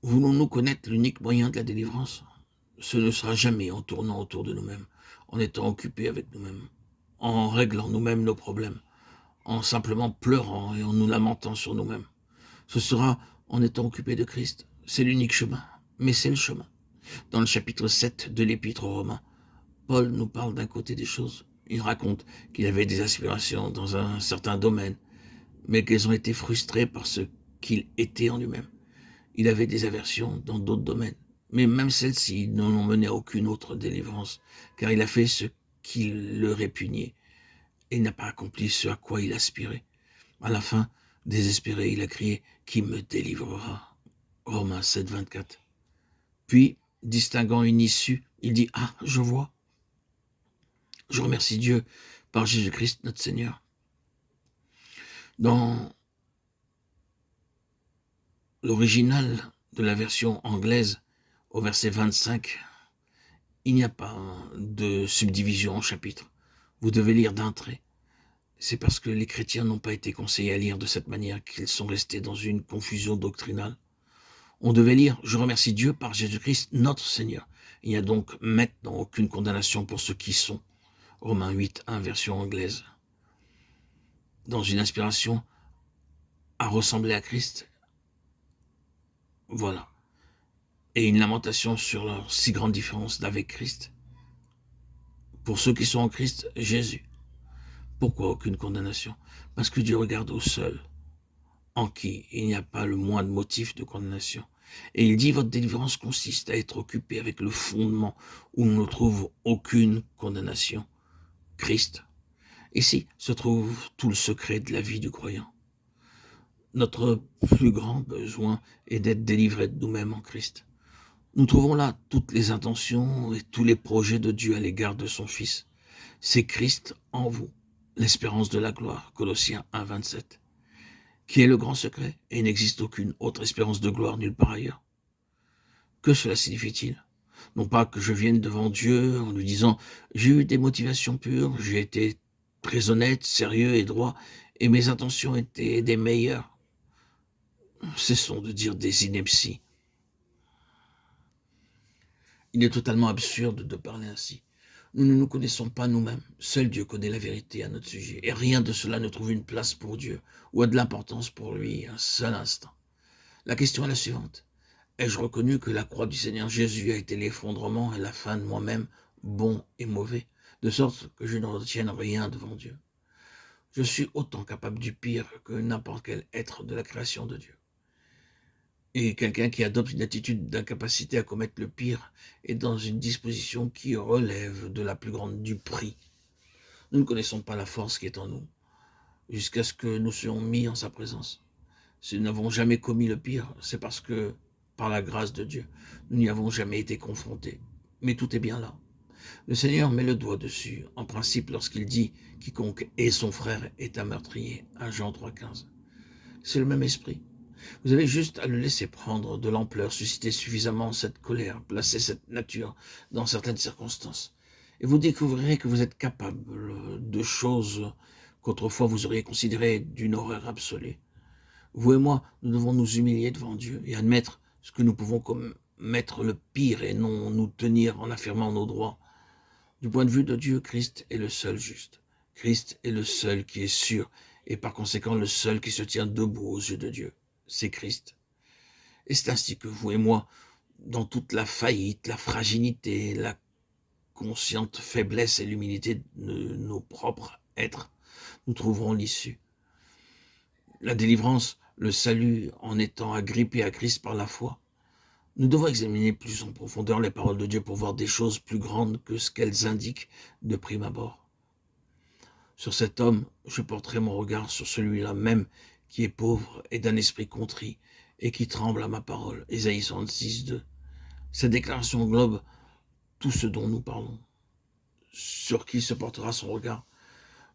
Voulons-nous connaître l'unique moyen de la délivrance? Ce ne sera jamais en tournant autour de nous-mêmes, en étant occupés avec nous-mêmes, en réglant nous-mêmes nos problèmes, en simplement pleurant et en nous lamentant sur nous-mêmes. Ce sera en étant occupés de Christ. C'est l'unique chemin, mais c'est le chemin. Dans le chapitre 7 de l'Épître aux Romains, Paul nous parle d'un côté des choses. Il raconte qu'il avait des aspirations dans un certain domaine, mais qu'elles ont été frustrées par ce qu'il était en lui-même. Il avait des aversions dans d'autres domaines, mais même celles-ci ne l'ont mené à aucune autre délivrance, car il a fait ce qui le répugnait, et n'a pas accompli ce à quoi il aspirait. À la fin, désespéré, il a crié « Qui me délivrera ?» Romains 7, 24. Puis, distinguant une issue, il dit « Ah, je vois. Je remercie Dieu par Jésus-Christ notre Seigneur. » Dans l'original de la version anglaise, au verset 25, il n'y a pas de subdivision en chapitres. Vous devez lire d'un trait. C'est parce que les chrétiens n'ont pas été conseillés à lire de cette manière qu'ils sont restés dans une confusion doctrinale. On devait lire « Je remercie Dieu par Jésus-Christ notre Seigneur ». Il n'y a donc maintenant aucune condamnation pour ceux qui sont. Romains 8, 1, version anglaise. Dans une inspiration à ressembler à Christ, voilà. Et une lamentation sur leur si grande différence d'avec Christ. Pour ceux qui sont en Christ, Jésus. Pourquoi aucune condamnation? Parce que Dieu regarde au seul, en qui il n'y a pas le moindre motif de condamnation. Et il dit, votre délivrance consiste à être occupé avec le fondement où on ne trouve aucune condamnation, Christ. Ici se trouve tout le secret de la vie du croyant. Notre plus grand besoin est d'être délivré de nous-mêmes en Christ. Nous trouvons là toutes les intentions et tous les projets de Dieu à l'égard de son Fils. C'est Christ en vous, l'espérance de la gloire, Colossiens 1, 27. Qui est le grand secret? Et il n'existe aucune autre espérance de gloire nulle part ailleurs. Que cela signifie-t-il? Non pas que je vienne devant Dieu en lui disant « J'ai eu des motivations pures, j'ai été très honnête, sérieux et droit, et mes intentions étaient des meilleures. » Cessons de dire des inepties. Il est totalement absurde de parler ainsi. Nous ne nous connaissons pas nous-mêmes. Seul Dieu connaît la vérité à notre sujet. Et rien de cela ne trouve une place pour Dieu ou a de l'importance pour lui un seul instant. La question est la suivante. Ai-je reconnu que la croix du Seigneur Jésus a été l'effondrement et la fin de moi-même, bon et mauvais, de sorte que je ne retienne rien devant Dieu? Je suis autant capable du pire que n'importe quel être de la création de Dieu. Et quelqu'un qui adopte une attitude d'incapacité à commettre le pire est dans une disposition qui relève de la plus grande duperie. Nous ne connaissons pas la force qui est en nous, jusqu'à ce que nous soyons mis en sa présence. Si nous n'avons jamais commis le pire, c'est parce que, par la grâce de Dieu, nous n'y avons jamais été confrontés. Mais tout est bien là. Le Seigneur met le doigt dessus, en principe, lorsqu'il dit « Quiconque est son frère est un meurtrier » 1 Jean 3,15. C'est le même esprit. Vous avez juste à le laisser prendre de l'ampleur, susciter suffisamment cette colère, placer cette nature dans certaines circonstances. Et vous découvrirez que vous êtes capable de choses qu'autrefois vous auriez considérées d'une horreur absolue. Vous et moi, nous devons nous humilier devant Dieu et admettre ce que nous pouvons commettre le pire et non nous tenir en affirmant nos droits. Du point de vue de Dieu, Christ est le seul juste. Christ est le seul qui est sûr et par conséquent le seul qui se tient debout aux yeux de Dieu. C'est Christ. Et c'est ainsi que vous et moi, dans toute la faillite, la fragilité, la consciente faiblesse et l'humilité de nos propres êtres, nous trouverons l'issue. La délivrance, le salut en étant agrippé à Christ par la foi. Nous devons examiner plus en profondeur les paroles de Dieu pour voir des choses plus grandes que ce qu'elles indiquent de prime abord. Sur cet homme, je porterai mon regard sur celui-là même qui est pauvre et d'un esprit contrit et qui tremble à ma parole. Ésaïe 66, 2. Cette déclaration englobe tout ce dont nous parlons. Sur qui se portera son regard?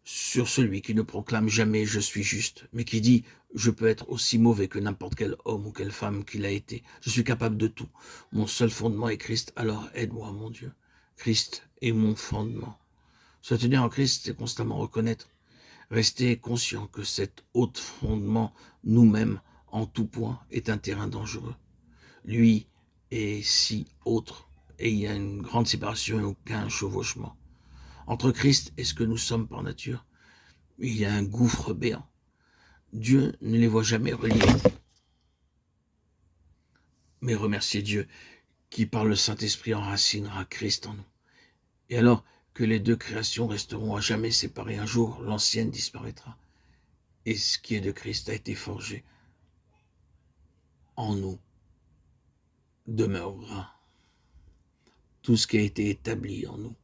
Sur celui qui ne proclame jamais « je suis juste », mais qui dit « je peux être aussi mauvais que n'importe quel homme ou quelle femme qu'il a été. Je suis capable de tout. Mon seul fondement est Christ, alors aide-moi, mon Dieu. Christ est mon fondement. » Se tenir en Christ, c'est constamment reconnaître. Rester conscient que cet haut fondement, nous-mêmes, en tout point, est un terrain dangereux. lui est si autre, et il y a une grande séparation et aucun chevauchement. Entre Christ et ce que nous sommes par nature, il y a un gouffre béant. Dieu ne les voit jamais reliés. Mais remerciez Dieu qui par le Saint-Esprit enracinera Christ en nous. Et alors que les deux créations resteront à jamais séparées, un jour l'ancienne disparaîtra. Et ce qui est de Christ a été forgé en nous demeurera. Tout ce qui a été établi en nous